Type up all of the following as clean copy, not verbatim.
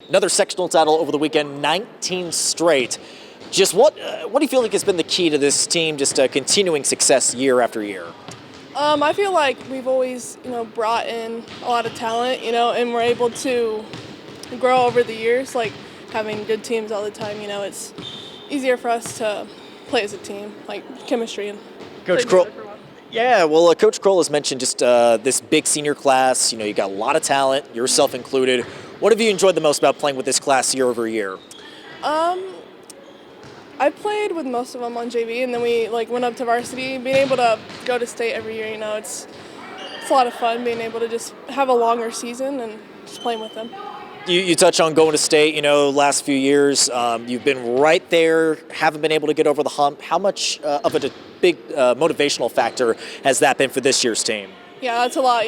Another sectional title over the weekend, 19 straight. Just what do you feel like has been the key to this team just continuing success year after year? I feel like we've always, brought in a lot of talent, and we're able to grow over the years, like having good teams all the time, it's easier for us to play as a team, like chemistry and Coach play Krull. together for a while. Yeah, well, Coach Krull has mentioned just this big senior class. You got a lot of talent, yourself included. What have you enjoyed the most about playing with this class year over year? I played with most of them on JV, and then we went up to varsity. Being able to go to state every year, it's a lot of fun being able to just have a longer season and just playing with them. You touch on going to state, last few years. You've been right there, haven't been able to get over the hump. How much of a big motivational factor has that been for this year's team? Yeah, that's a lot,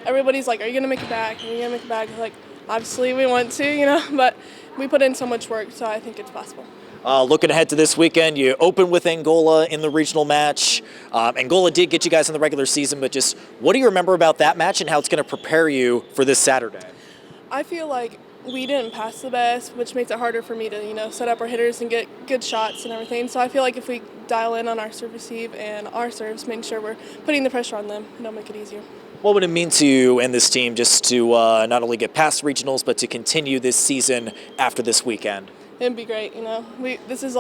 Everybody's like, are you going to make it back? Are you going to make it back? Like, obviously we want to, but we put in so much work, so I think it's possible. Looking ahead to this weekend, you open with Angola in the regional match. Angola did get you guys in the regular season, but just what do you remember about that match and how it's going to prepare you for this Saturday? I feel like we didn't pass the best, which makes it harder for me to, set up our hitters and get good shots and everything. So I feel like if we dial in on our serve receive and our serves, making sure we're putting the pressure on them, it'll make it easier. What would it mean to you and this team just to not only get past regionals, but to continue this season after this weekend? It'd be great, This is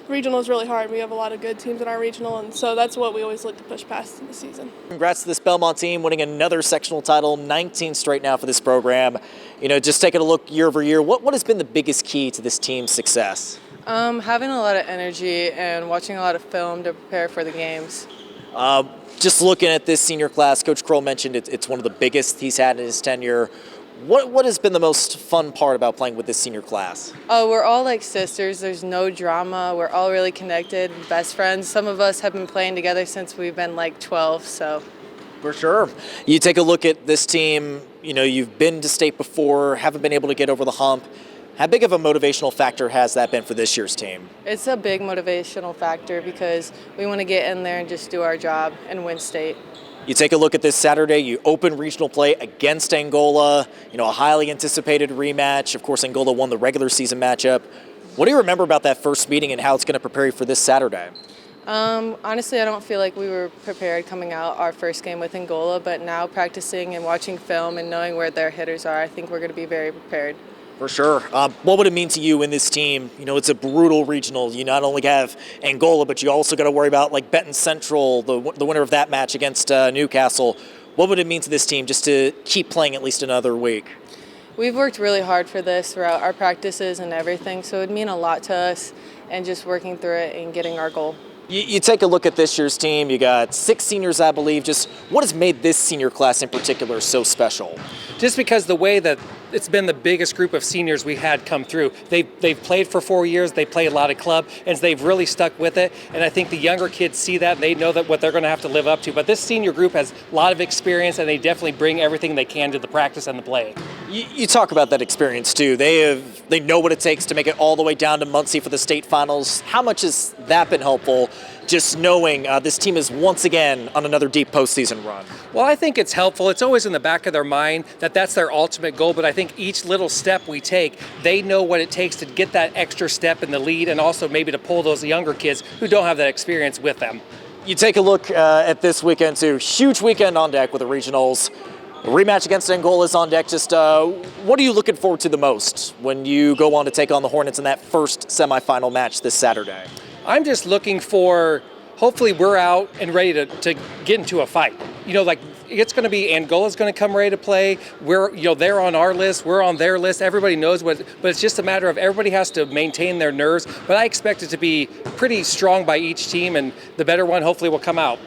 regional is really hard. We have a lot of good teams in our regional, and so that's what we always look to push past in the season. Congrats to this Bellmont team winning another sectional title, 19 straight now for this program. Just taking a look year over year, what has been the biggest key to this team's success? Having a lot of energy and watching a lot of film to prepare for the games. Just looking at this senior class, Coach Krull mentioned it's one of the biggest he's had in his tenure. What has been the most fun part about playing with this senior class? Oh, we're all like sisters. There's no drama. We're all really connected, best friends. Some of us have been playing together since we've been 12, so. For sure. You take a look at this team, you've been to state before, haven't been able to get over the hump. How big of a motivational factor has that been for this year's team? It's a big motivational factor because we want to get in there and just do our job and win state. You take a look at this Saturday, you open regional play against Angola, a highly anticipated rematch. Of course, Angola won the regular season matchup. What do you remember about that first meeting and how it's going to prepare you for this Saturday? Honestly, I don't feel like we were prepared coming out our first game with Angola, but now practicing and watching film and knowing where their hitters are, I think we're going to be very prepared. For sure. What would it mean to you in this team? It's a brutal regional. You not only have Angola, but you also got to worry about Benton Central, the winner of that match against Newcastle. What would it mean to this team just to keep playing at least another week? We've worked really hard for this throughout our practices and everything, so it would mean a lot to us and just working through it and getting our goal. You take a look at this year's team. You got 6 seniors, I believe. Just what has made this senior class in particular so special? Just because the way that it's been the biggest group of seniors we had come through. They've played for 4 years. They play a lot of club, and they've really stuck with it. And I think the younger kids see that, and they know that what they're going to have to live up to. But this senior group has a lot of experience, and they definitely bring everything they can to the practice and the play. You talk about that experience too. They know what it takes to make it all the way down to Muncie for the state finals. How much has that been helpful? Just knowing this team is once again on another deep postseason run. Well, I think it's helpful. It's always in the back of their mind that that's their ultimate goal, but I think each little step we take, they know what it takes to get that extra step in the lead and also maybe to pull those younger kids who don't have that experience with them. You take a look at this weekend too. Huge weekend on deck with the regionals. A rematch against Angola is on deck. Just what are you looking forward to the most when you go on to take on the Hornets in that first semifinal match this Saturday? I'm just looking for, hopefully we're out and ready to get into a fight. It's going to be Angola's going to come ready to play. They're on our list. We're on their list. Everybody knows but it's just a matter of everybody has to maintain their nerves. But I expect it to be pretty strong by each team, and the better one hopefully will come out.